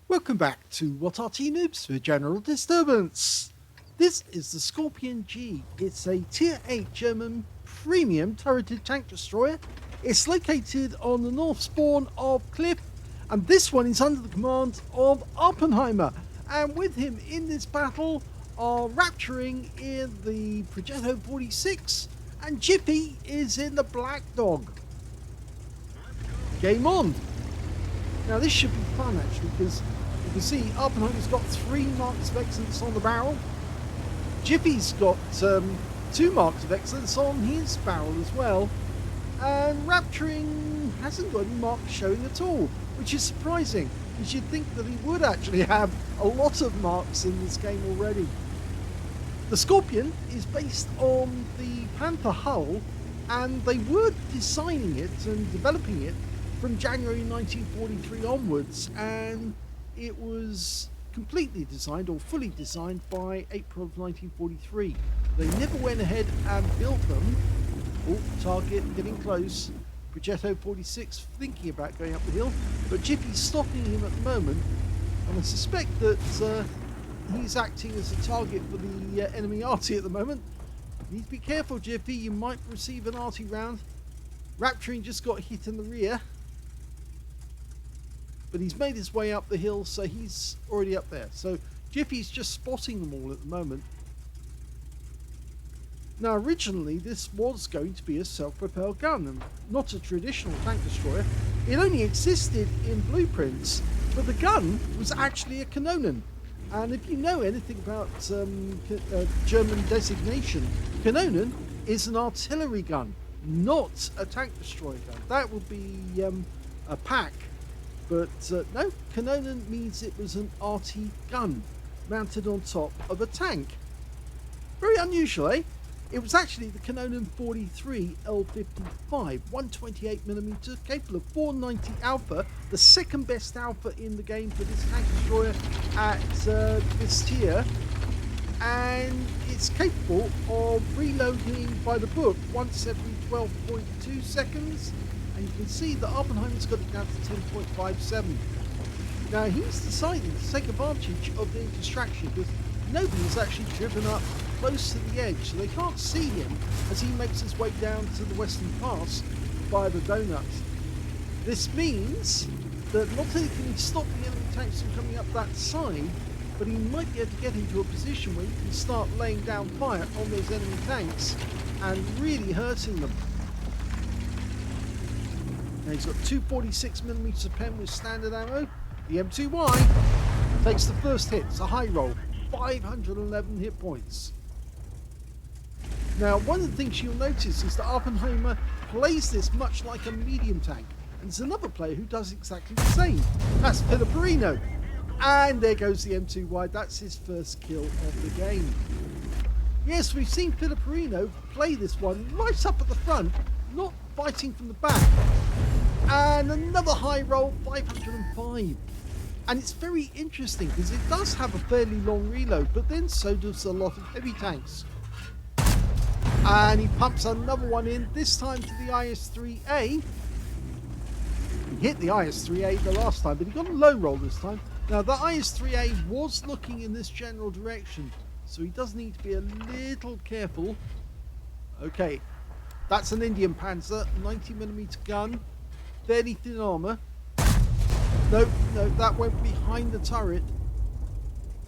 Welcome back to What Arty Noobs for General Disturbance. This is the Skorpion G. It's a Tier 8 German premium turreted tank destroyer. It's located on the north spawn of Cliff, and this one is under the command of Awppenheimer. And with him in this battle are Rapturing in the Progetto 46, and Jiffy is in the Black Dog. Game on! Now this should be fun actually, because you can see Awppenheimer's got 3 marks of excellence on the barrel. Jiffy's got 2 marks of excellence on his barrel as well. And Rapturing hasn't got any marks showing at all, which is surprising. You should think that he would actually have a lot of marks in this game already. The Skorpion is based on the Panther hull, and they were designing it and developing it from January 1943 onwards, and it was completely designed or fully designed by April of 1943. They never went ahead and built them. Oh, target getting close. Progetto 46 thinking about going up the hill, but Jiffy's stopping him at the moment, and I suspect that he's acting as a target for the enemy Arty at the moment. You need to be careful, Jiffy, you might receive an Arty round. Rapturing just got hit in the rear, but he's made his way up the hill, so he's already up there. So Jiffy's just spotting them all at the moment. Now originally this was going to be a self-propelled gun and not a traditional tank destroyer. It only existed in blueprints, but the gun was actually a Kanonen. And if you know anything about German designation, Kanonen is an artillery gun, not a tank destroyer gun. That would be a pack. But no, Kanonen means it was an Arty gun mounted on top of a tank. Very unusual, eh? It was actually the Kanonen 43 L55, 128mm, capable of 490 alpha, the second best alpha in the game for this tank destroyer at this tier. And it's capable of reloading by the book once every 12.2 seconds. And you can see that Awppenheimer's got it down to 10.57. Now he's decided to take advantage of the distraction because nobody is actually driven up close to the edge, so they can't see him as he makes his way down to the western pass via the donuts. This means that not only can he stop the enemy tanks from coming up that side, but he might be able to get into a position where he can start laying down fire on those enemy tanks and really hurting them. Now he's got 246mm of pen with standard ammo. The M2Y takes the first hit. It's a high roll. 511 hit points. Now, one of the things you'll notice is that Awppenheimer plays this much like a medium tank. And there's another player who does exactly the same. That's Filipperino. And there goes the M2Y. That's his first kill of the game. Yes, we've seen Filipperino play this one right up at the front, not fighting from the back. And another high roll, 505. And it's very interesting because it does have a fairly long reload, but then so does a lot of heavy tanks. And he pumps another one in, this time to the IS-3A. He hit the IS-3A the last time, but he got a low roll this time. Now the IS-3A was looking in this general direction, so he does need to be a little careful. Okay, that's an Indian Panzer, 90mm gun, fairly thin armour. No, that went behind the turret.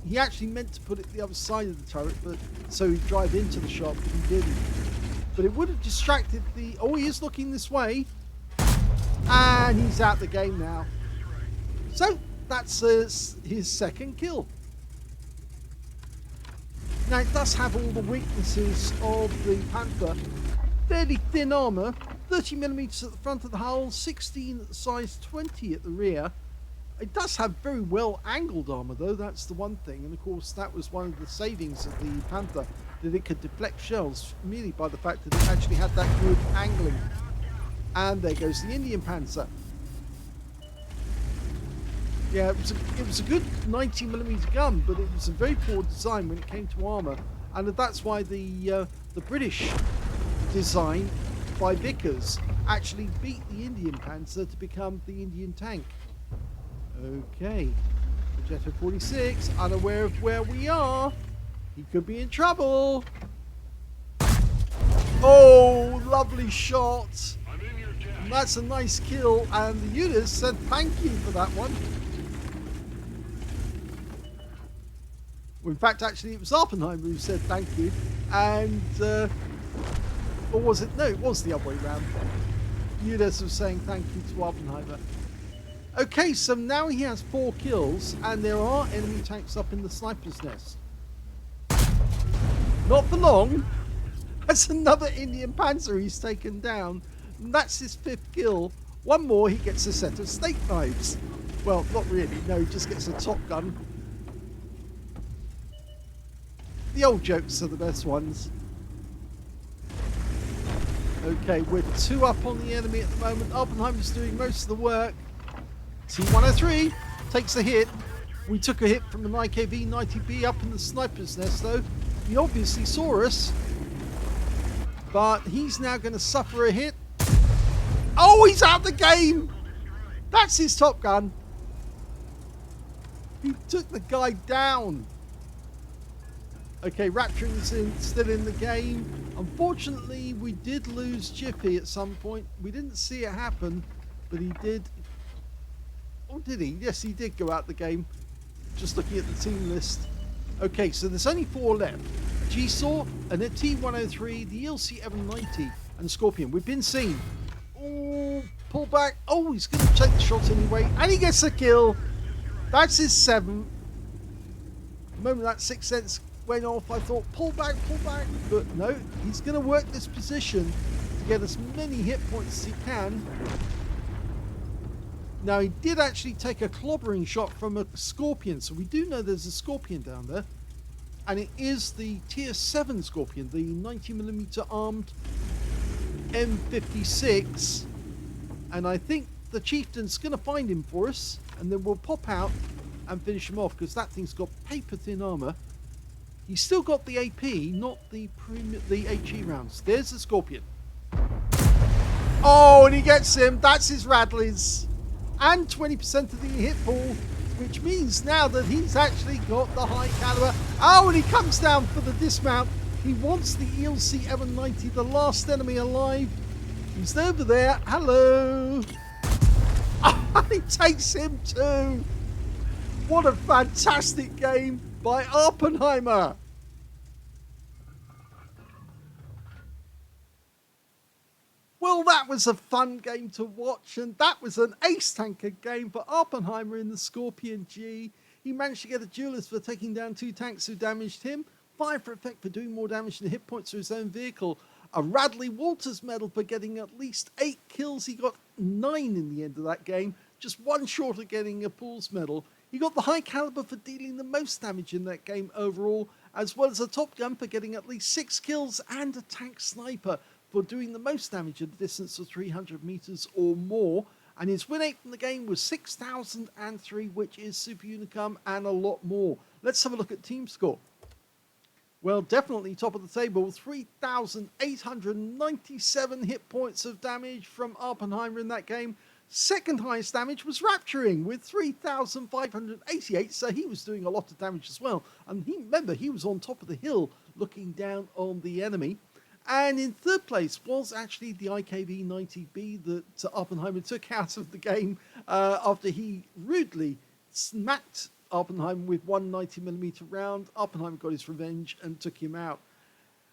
He actually meant to put it the other side of the turret, but so he'd drive into the shot, but he didn't. But it would have distracted the... Oh, he is looking this way. And he's out the game now. So, that's his second kill. Now, it does have all the weaknesses of the Panther. Fairly thin armour, 30mm at the front of the hull, 16 at the size, 20 at the rear. It does have very well angled armour though, that's the one thing, and of course that was one of the savings of the Panther, that it could deflect shells merely by the fact that it actually had that good angling. And there goes the Indian Panzer. Yeah, it was a good 90mm gun, but it was a very poor design when it came to armour, and that's why the British design by Vickers actually beat the Indian Panzer to become the Indian tank. Okay, Jetto 46, unaware of where we are. He could be in trouble. Oh, lovely shot. And that's a nice kill, and the unit said thank you for that one. Well, in fact, actually, it was Awppenheimer who said thank you. And, or was it? No, it was the other way around. Unis was saying thank you to Awppenheimer. Okay, so now he has 4 kills, and there are enemy tanks up in the sniper's nest. Not for long. That's another Indian Panzer he's taken down. And that's his 5th kill. One more, he gets a set of snake knives. Well, not really. No, he just gets a top gun. The old jokes are the best ones. Okay, we're 2 up on the enemy at the moment. Awppenheimer's doing most of the work. T103 takes a hit. We took a hit from an IKV-90B up in the sniper's nest, though. He obviously saw us. But he's now going to suffer a hit. Oh, he's out the game! That's his top gun. He took the guy down. Okay, Rapturing's still in the game. Unfortunately, we did lose Jiffy at some point. We didn't see it happen, but he did. Oh, did he? Yes, he did go out the game. Just looking at the team list. Okay, so there's only 4 left. G-Saw, and a T103, the ELC-790, and Skorpion. We've been seen. Oh, pull back. Oh, he's going to take the shot anyway, and he gets a kill. That's his 7th. The moment that 6th sense went off, I thought, pull back, but no, he's going to work this position to get as many hit points as he can. Now, he did actually take a clobbering shot from a Skorpion, so we do know there's a Skorpion down there, and it is the tier 7 Skorpion, the 90mm armed M56, and I think the chieftain's going to find him for us, and then we'll pop out and finish him off, because that thing's got paper thin armor. He's still got the AP, not the HE rounds. There's the Skorpion. Oh, and he gets him. That's his Radleys. And 20% of the hit pool, which means now that he's actually got the high caliber. Oh, and he comes down for the dismount. He wants the ELC-790, the last enemy alive. He's over there. Hello. Oh, he takes him too. What a fantastic game by Awppenheimer. Well, that was a fun game to watch, and that was an ace tanker game for Awppenheimer in the Skorpion G. He managed to get a duelist for taking down 2 tanks who damaged him, 5 for effect for doing more damage than hit points to his own vehicle, a Radley Walters medal for getting at least 8 kills. He got 9 in the end of that game, just 1 short of getting a Pools medal. He got the high caliber for dealing the most damage in that game overall, as well as a top gun for getting at least 6 kills, and a tank sniper for doing the most damage at a distance of 300 meters or more. And his win rate from the game was 6,003, which is super unicum and a lot more. Let's have a look at team score. Well, definitely top of the table, 3,897 hit points of damage from Awppenheimer in that game. Second highest damage was Rapturing with 3,588, so he was doing a lot of damage as well. And remember, he was on top of the hill looking down on the enemy. And in third place was actually the IKV-90B that Awppenheimer took out of the game after he rudely smacked Awppenheimer with 1 90mm round. Awppenheimer got his revenge and took him out.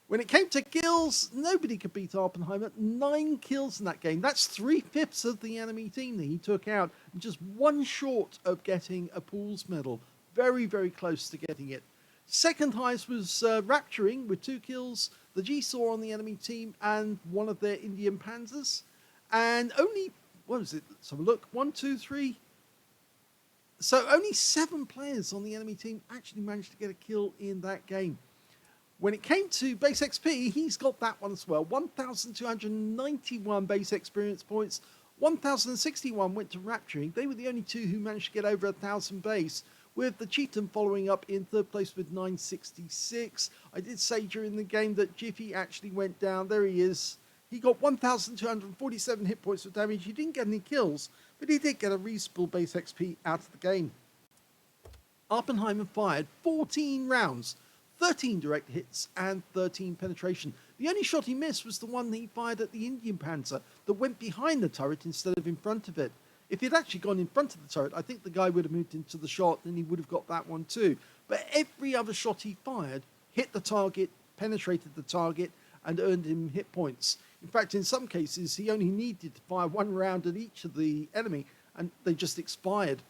When it came to kills, nobody could beat Awppenheimer. 9 kills in that game. That's 3/5 of the enemy team that he took out. And just 1 short of getting a Pools medal. Very, very close to getting it. Second highest was Rapturing with 2 kills. The G-Saw on the enemy team and 1 of their Indian Panzers. And only, what was it? Let's have a look. 1, 2, 3. So only 7 players on the enemy team actually managed to get a kill in that game. When it came to base XP, he's got that one as well. 1,291 base experience points. 1,061 went to Rapturing. They were the only 2 who managed to get over 1,000 base, with the Chieftain following up in third place with 966. I did say during the game that Jiffy actually went down. There he is. He got 1,247 hit points of damage. He didn't get any kills, but he did get a reasonable base XP out of the game. Oppenheimer fired 14 rounds, 13 direct hits and 13 penetration. The only shot he missed was the one that he fired at the Indian Panzer that went behind the turret instead of in front of it. If he'd actually gone in front of the turret, I think the guy would have moved into the shot and he would have got that one too. But every other shot he fired hit the target, penetrated the target, and earned him hit points. In fact, in some cases, he only needed to fire one round at each of the enemy, and they just expired.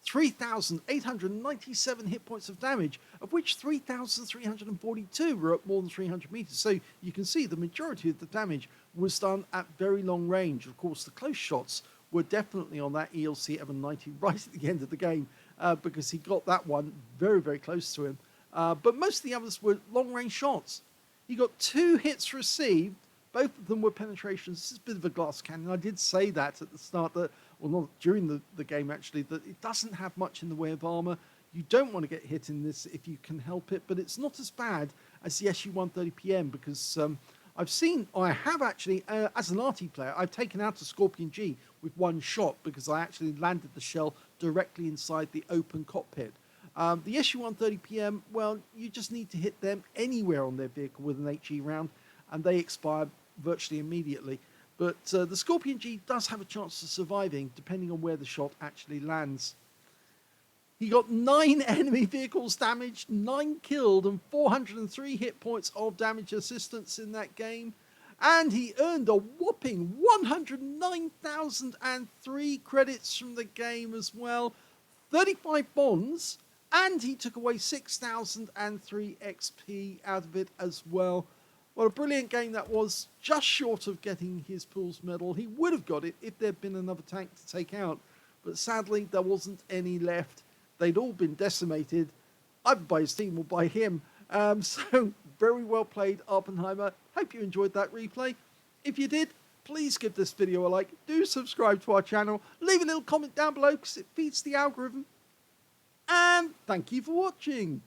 3,897 hit points of damage, of which 3,342 were at more than 300 meters. So you can see the majority of the damage was done at very long range. Of course, the close shots were definitely on that ELC 790 right at the end of the game, because he got that one very, very close to him. But most of the others were long-range shots. He got 2 hits received. Both of them were penetrations. This is a bit of a glass cannon. I did say that at the start, that, well, not during the game actually, that it doesn't have much in the way of armor. You don't want to get hit in this if you can help it, but it's not as bad as the SU-130PM, because I have actually, as an Arty player, I've taken out a Skorpion G with one shot because I actually landed the shell directly inside the open cockpit. The SU-130PM, well, you just need to hit them anywhere on their vehicle with an HE round, and they expire virtually immediately. But the Skorpion G does have a chance of surviving, depending on where the shot actually lands. He got 9 enemy vehicles damaged, 9 killed, and 403 hit points of damage assistance in that game. And he earned a whopping 109,003 credits from the game as well, 35 bonds, and he took away 6,003 XP out of it as well. What a brilliant game that was, just short of getting his Pool's medal. He would have got it if there'd been another tank to take out, but sadly there wasn't any left. They'd all been decimated, either by his team or by him. So very well played, Awppenheimer. Hope you enjoyed that replay. If you did, please give this video a like. Do subscribe to our channel. Leave a little comment down below because it feeds the algorithm. And thank you for watching.